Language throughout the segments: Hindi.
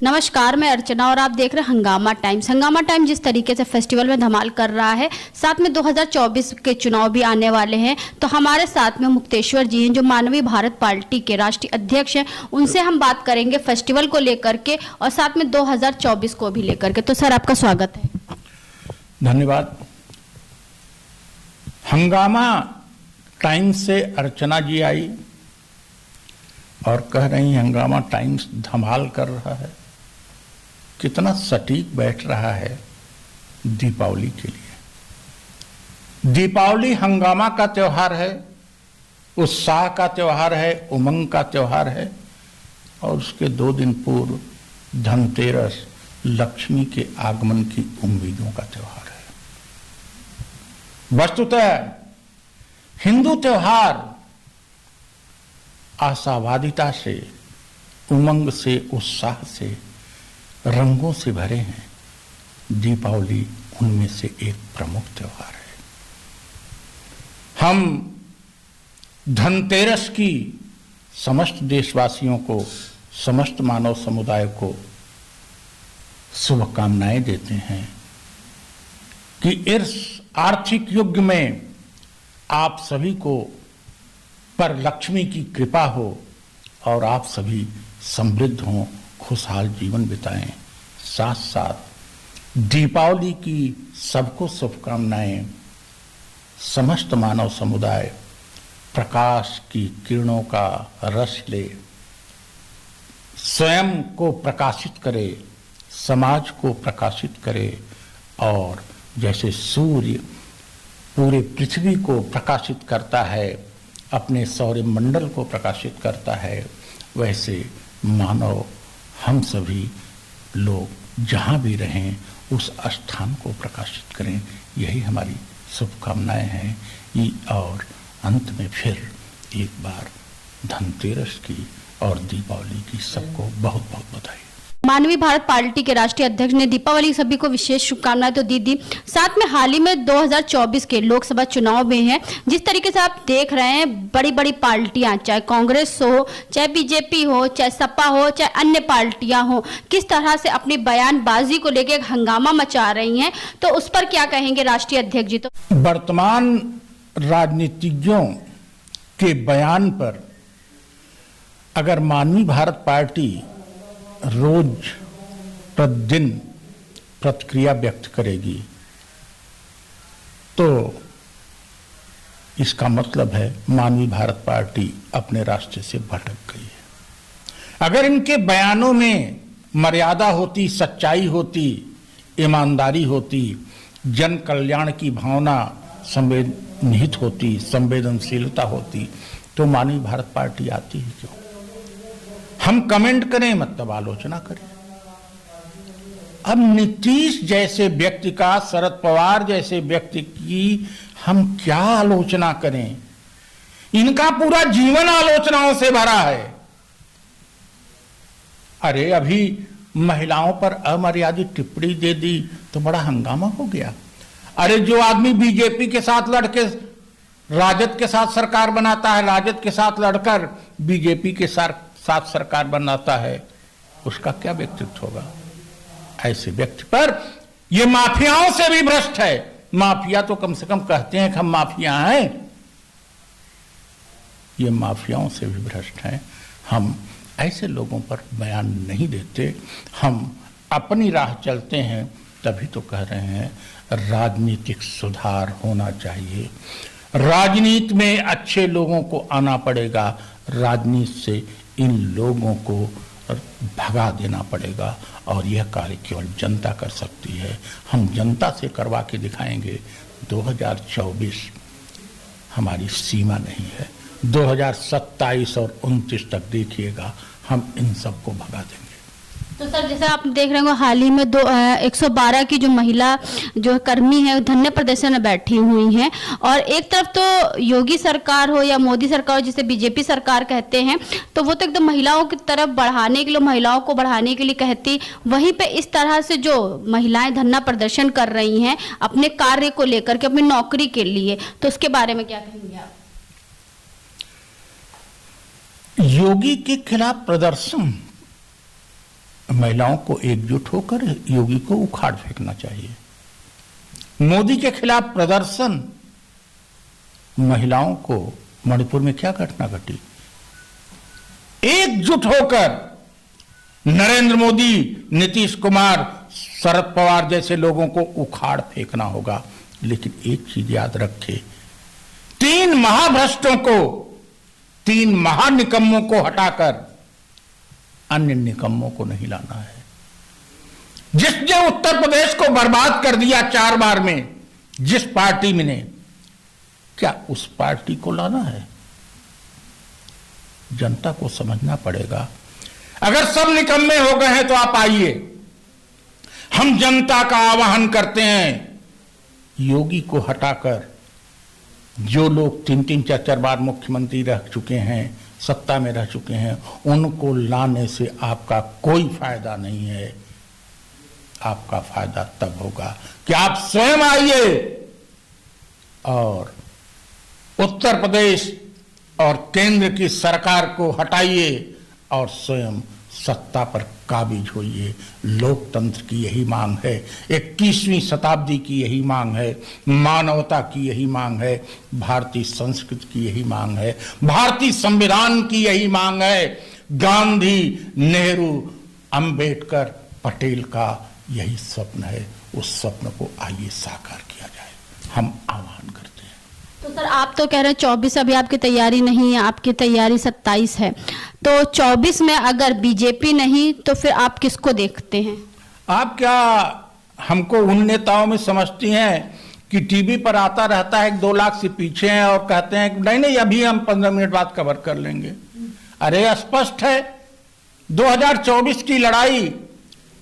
नमस्कार, मैं अर्चना और आप देख रहे हैं हंगामा टाइम्स। हंगामा टाइम्स जिस तरीके से फेस्टिवल में धमाल कर रहा है, साथ में 2024 के चुनाव भी आने वाले हैं, तो हमारे साथ में मुक्तेश्वर जी हैं जो मानवीय भारत पार्टी के राष्ट्रीय अध्यक्ष हैं। उनसे हम बात करेंगे फेस्टिवल को लेकर के और साथ में 2024 को भी लेकर के। तो सर, आपका स्वागत है। धन्यवाद। हंगामा टाइम्स से अर्चना जी आई और कह रही हंगामा टाइम्स धमाल कर रहा है। कितना सटीक बैठ रहा है दीपावली के लिए। दीपावली हंगामा का त्योहार है, उत्साह का त्योहार है, उमंग का त्योहार है। और उसके 2 दिन पूर्व धनतेरस, लक्ष्मी के आगमन की उम्मीदों का त्योहार है। वस्तुतः हिंदू त्योहार आशावादिता से, उमंग से, उत्साह से, रंगों से भरे हैं। दीपावली उनमें से एक प्रमुख त्योहार है। हम धनतेरस की समस्त देशवासियों को, समस्त मानव समुदाय को शुभकामनाएं देते हैं कि इस आर्थिक युग में आप सभी को पर लक्ष्मी की कृपा हो और आप सभी समृद्ध हों, खुशहाल जीवन बिताएं। साथ साथ दीपावली की सबको शुभकामनाएं। समस्त मानव समुदाय प्रकाश की किरणों का रस ले, स्वयं को प्रकाशित करे, समाज को प्रकाशित करे और जैसे सूर्य पूरे पृथ्वी को प्रकाशित करता है, अपने सौरमंडल को प्रकाशित करता है, वैसे मानव हम सभी लोग जहाँ भी रहें उस स्थान को प्रकाशित करें। यही हमारी शुभकामनाएं हैं। और अंत में फिर एक बार धनतेरस की और दीपावली की सबको बहुत बहुत बधाई। मानवीय भारत पार्टी के राष्ट्रीय अध्यक्ष ने दीपावली सभी को विशेष शुभकामनाएं तो दी। साथ में हाल ही में 2024 के लोकसभा चुनाव में हैं, जिस तरीके से आप देख रहे हैं बड़ी बड़ी पार्टियां, चाहे कांग्रेस हो, चाहे बीजेपी हो, चाहे सपा हो, चाहे अन्य पार्टियां हो, किस तरह से अपनी बयानबाजी को लेकर हंगामा मचा रही हैं। तो उस पर क्या कहेंगे राष्ट्रीय अध्यक्ष जी? तो वर्तमान राजनीतिज्ञों के बयान पर अगर मानवीय भारत पार्टी रोज प्रतिदिन प्रतिक्रिया व्यक्त करेगी तो इसका मतलब है मानवीय भारत पार्टी अपने रास्ते से भटक गई है। अगर इनके बयानों में मर्यादा होती, सच्चाई होती, ईमानदारी होती, जन कल्याण की भावना निहित होती, संवेदनशीलता होती, तो मानवीय भारत पार्टी आती ही क्यों? हम कमेंट करें मतलब आलोचना करें। अब नीतीश जैसे व्यक्ति का, शरद पवार जैसे व्यक्ति की हम क्या आलोचना करें? इनका पूरा जीवन आलोचनाओं से भरा है। अरे अभी महिलाओं पर अमर्यादित टिप्पणी दे दी तो बड़ा हंगामा हो गया। अरे जो आदमी बीजेपी के साथ लड़के राजद के साथ सरकार बनाता है, राजद के साथ लड़कर बीजेपी के साथ सरकार बनाता है, उसका क्या व्यक्तित्व होगा? ऐसे व्यक्ति पर ये माफियाओं से भी भ्रष्ट है। माफिया तो कम से कम कहते हैं कि हम माफिया हैं, ये माफियाओं से भी भ्रष्ट हैं। हम ऐसे लोगों पर बयान नहीं देते, हम अपनी राह चलते हैं। तभी तो कह रहे हैं राजनीतिक सुधार होना चाहिए, राजनीति में अच्छे लोगों को आना पड़ेगा, राजनीति से इन लोगों को भगा देना पड़ेगा और यह कार्य केवल जनता कर सकती है। हम जनता से करवा के दिखाएंगे। 2024 हमारी सीमा नहीं है। 2027 और 29 तक देखिएगा, हम इन सबको भगा देंगे। तो सर, जैसे आप देख रहे हो हाल ही में 112 की जो महिला जो कर्मी है धरने प्रदर्शन में बैठी हुई हैं और एक तरफ तो योगी सरकार हो या मोदी सरकार हो, जिसे बीजेपी सरकार कहते हैं, तो वो तो एकदम महिलाओं की तरफ बढ़ाने के लिए, महिलाओं को बढ़ाने के लिए कहती, वहीं पे इस तरह से जो महिलाएं धरना प्रदर्शन कर रही हैं अपने कार्य को लेकर के, अपनी नौकरी के लिए, तो उसके बारे में क्या कहेंगे आप? योगी के खिलाफ प्रदर्शन महिलाओं को एकजुट होकर योगी को उखाड़ फेंकना चाहिए। मोदी के खिलाफ प्रदर्शन, महिलाओं को मणिपुर में क्या घटना घटी, एकजुट होकर नरेंद्र मोदी, नीतीश कुमार, शरद पवार जैसे लोगों को उखाड़ फेंकना होगा। लेकिन एक चीज याद रखे, 3 महाभ्रष्टों को, 3 महानिकम्मों को हटाकर अन्य निकम्मों को नहीं लाना है। जिसने उत्तर प्रदेश को बर्बाद कर दिया 4 बार में, जिस पार्टी में ने, क्या उस पार्टी को लाना है? जनता को समझना पड़ेगा। अगर सब निकम्मे हो गए हैं तो आप आइए, हम जनता का आह्वान करते हैं, योगी को हटाकर जो लोग 3-3, 4-4 बार मुख्यमंत्री रह चुके हैं, सत्ता में रह चुके हैं, उनको लाने से आपका कोई फायदा नहीं है। आपका फायदा तब होगा कि आप स्वयं आइए और उत्तर प्रदेश और केंद्र की सरकार को हटाइए और स्वयं सत्ता पर काबिज होइए। लोकतंत्र की यही मांग है, 21वीं शताब्दी की यही मांग है, मानवता की यही मांग है, भारतीय संस्कृति की यही मांग है, भारतीय संविधान की यही मांग है, गांधी, नेहरू, अंबेडकर, पटेल का यही स्वप्न है। उस स्वप्न को आइए साकार किया जाए, हम आह्वान करते हैं। तो सर, आप तो कह रहे हैं 24 अभी आपकी तैयारी नहीं है, आपकी तैयारी 27 है, तो 24 में अगर बीजेपी नहीं तो फिर आप किसको देखते हैं? आप क्या हमको उन नेताओं में समझती हैं कि टीवी पर आता रहता है 2 लाख से पीछे हैं और कहते हैं नहीं नहीं अभी हम 15 मिनट बाद कवर कर लेंगे? अरे स्पष्ट है, 2024 की लड़ाई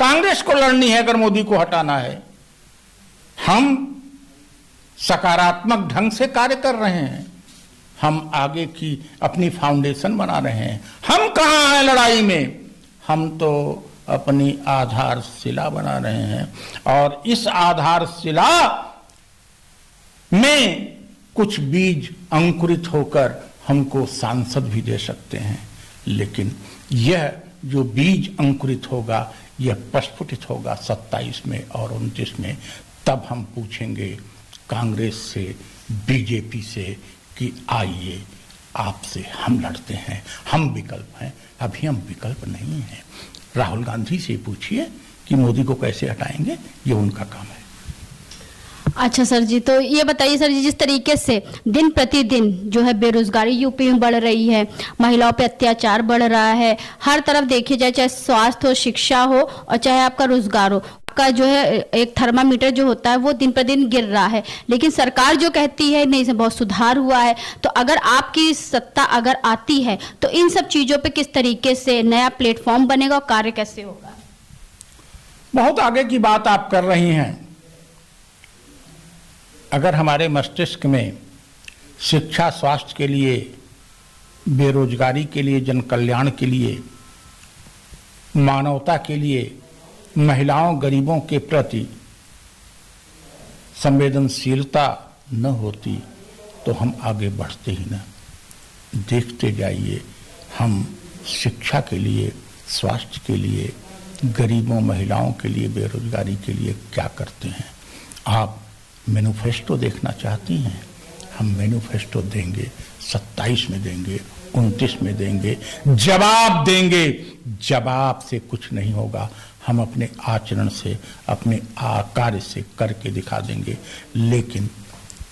कांग्रेस को लड़नी है अगर मोदी को हटाना है। हम सकारात्मक ढंग से कार्य कर रहे हैं, हम आगे की अपनी फाउंडेशन बना रहे हैं। हम कहाँ हैं लड़ाई में? हम तो अपनी आधारशिला बना रहे हैं और इस आधारशिला में कुछ बीज अंकुरित होकर हमको सांसद भी दे सकते हैं। लेकिन यह जो बीज अंकुरित होगा यह प्रस्फुटित होगा 27 में और 29 में। तब हम पूछेंगे कांग्रेस से, बीजेपी से कि आइए आपसे हम लड़ते हैं, हम विकल्प हैं। अभी हम विकल्प नहीं हैं। राहुल गांधी से पूछिए कि मोदी को कैसे हटाएंगे, ये उनका काम है। अच्छा सर जी, तो ये बताइए सर जी, जिस तरीके से दिन प्रतिदिन जो है बेरोजगारी यूपी में बढ़ रही है, महिलाओं पे अत्याचार बढ़ रहा है, हर तरफ देखिए जाए, चाहे स्वास्थ्य हो, शिक्षा हो और चाहे आपका रोजगार हो, का जो है एक थर्मामीटर जो होता है वो दिन प्रतिदिन गिर रहा है। लेकिन सरकार जो कहती है नहीं, इसमें बहुत सुधार हुआ है। तो अगर आपकी सत्ता अगर आती है तो इन सब चीजों पे किस तरीके से नया प्लेटफॉर्म बनेगा और कार्य कैसे होगा? बहुत आगे की बात आप कर रही हैं। अगर हमारे मस्तिष्क में शिक्षा, स्वास्थ्य के लिए, बेरोजगारी के लिए, जन कल्याण के लिए, मानवता के लिए, महिलाओं, गरीबों के प्रति संवेदनशीलता न होती तो हम आगे बढ़ते ही न। देखते जाइए, हम शिक्षा के लिए, स्वास्थ्य के लिए, गरीबों, महिलाओं के लिए, बेरोजगारी के लिए क्या करते हैं। आप मैनिफेस्टो देखना चाहती हैं? हम मैनिफेस्टो देंगे, 27 में देंगे, 29 में देंगे, जवाब देंगे। जवाब से कुछ नहीं होगा, हम अपने आचरण से, अपने कार्य से करके दिखा देंगे। लेकिन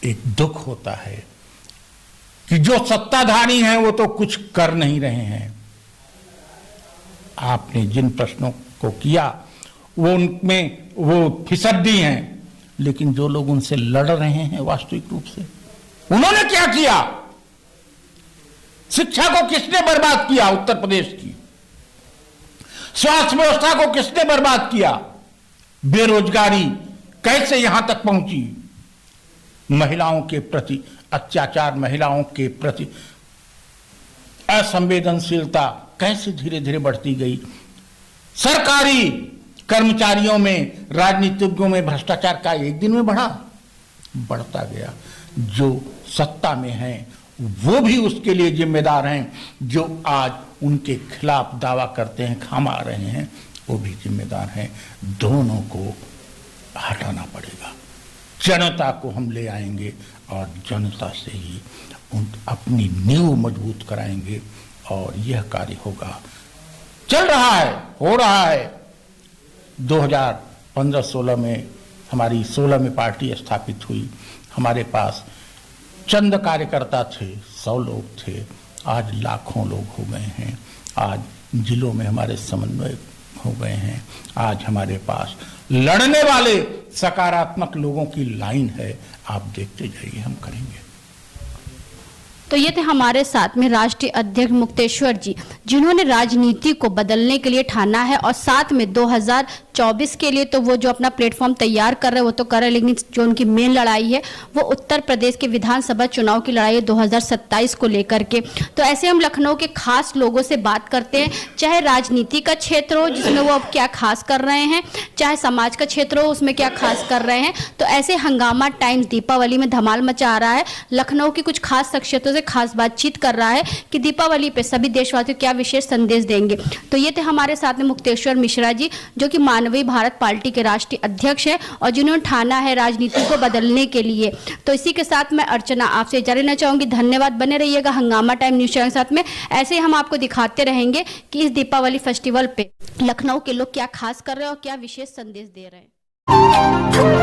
एक दुख होता है कि जो सत्ताधारी हैं वो तो कुछ कर नहीं रहे हैं। आपने जिन प्रश्नों को किया वो उनमें वो फिसड्डी हैं, लेकिन जो लोग उनसे लड़ रहे हैं वास्तविक रूप से, उन्होंने क्या किया? शिक्षा को किसने बर्बाद किया? उत्तर प्रदेश की। स्वास्थ्य व्यवस्था को किसने बर्बाद किया? बेरोजगारी कैसे यहां तक पहुंची? महिलाओं के प्रति अत्याचार, महिलाओं के प्रति असंवेदनशीलता कैसे धीरे धीरे बढ़ती गई? सरकारी कर्मचारियों में, राजनीतिज्ञों में भ्रष्टाचार का एक दिन में बढ़ता गया। जो सत्ता में हैं वो भी उसके लिए जिम्मेदार हैं। जो आज उनके खिलाफ दावा करते हैं, खा रहे हैं, वो भी जिम्मेदार हैं। दोनों को हटाना पड़ेगा। जनता को हम ले आएंगे और जनता से ही अपनी नींव मजबूत कराएंगे और यह कार्य होगा। चल रहा है, हो रहा है। 2015-16 में हमारी 16 में पार्टी स्थापित हुई। हमारे पास चंद कार्यकर्ता थे, 100 लोग थे। आज लाखों लोग हो गए हैं। आज जिलों में हमारे समन्वय हो गए हैं। आज हमारे पास लड़ने वाले सकारात्मक लोगों की लाइन है। आप देखते जाइए, हम करेंगे। तो ये थे हमारे साथ में राष्ट्रीय अध्यक्ष मुक्तेश्वर जी, जिन्होंने राजनीति को बदलने के लिए ठाना है और साथ में 2024 के लिए तो वो जो अपना प्लेटफॉर्म तैयार कर रहे हैं वो तो कर रहे हैं, लेकिन जो उनकी मेन लड़ाई है वो उत्तर प्रदेश के विधानसभा चुनाव की लड़ाई है 2027 को लेकर के। तो ऐसे हम लखनऊ के खास लोगों से बात करते हैं, चाहे राजनीति का क्षेत्र हो जिसमें वो अब क्या खास कर रहे हैं, चाहे समाज का क्षेत्र हो उसमें क्या खास कर रहे हैं। तो ऐसे हंगामा टाइम्स दीपावली में धमाल मचा रहा है, लखनऊ की कुछ खास शख्सियतों से खास बातचीत कर रहा है कि दीपावली पे सभी देशवासियों क्या विशेष संदेश देंगे। तो ये थे हमारे साथ में मुक्तेश्वर मिश्रा जी, जो कि मानवीय भारत पार्टी के राष्ट्रीय अध्यक्ष हैं और जिन्होंने ठाना है राजनीति को बदलने के लिए। तो इसी के साथ मैं अर्चना आपसे इजाजत लेना चाहूंगी। धन्यवाद, बने रहिएगा हंगामा टाइम न्यूज चैनल के साथ में। ऐसे हम आपको दिखाते रहेंगे कि इस दीपावली फेस्टिवल पे लखनऊ के लोग क्या खास कर रहे हैं और क्या विशेष संदेश दे रहे हैं।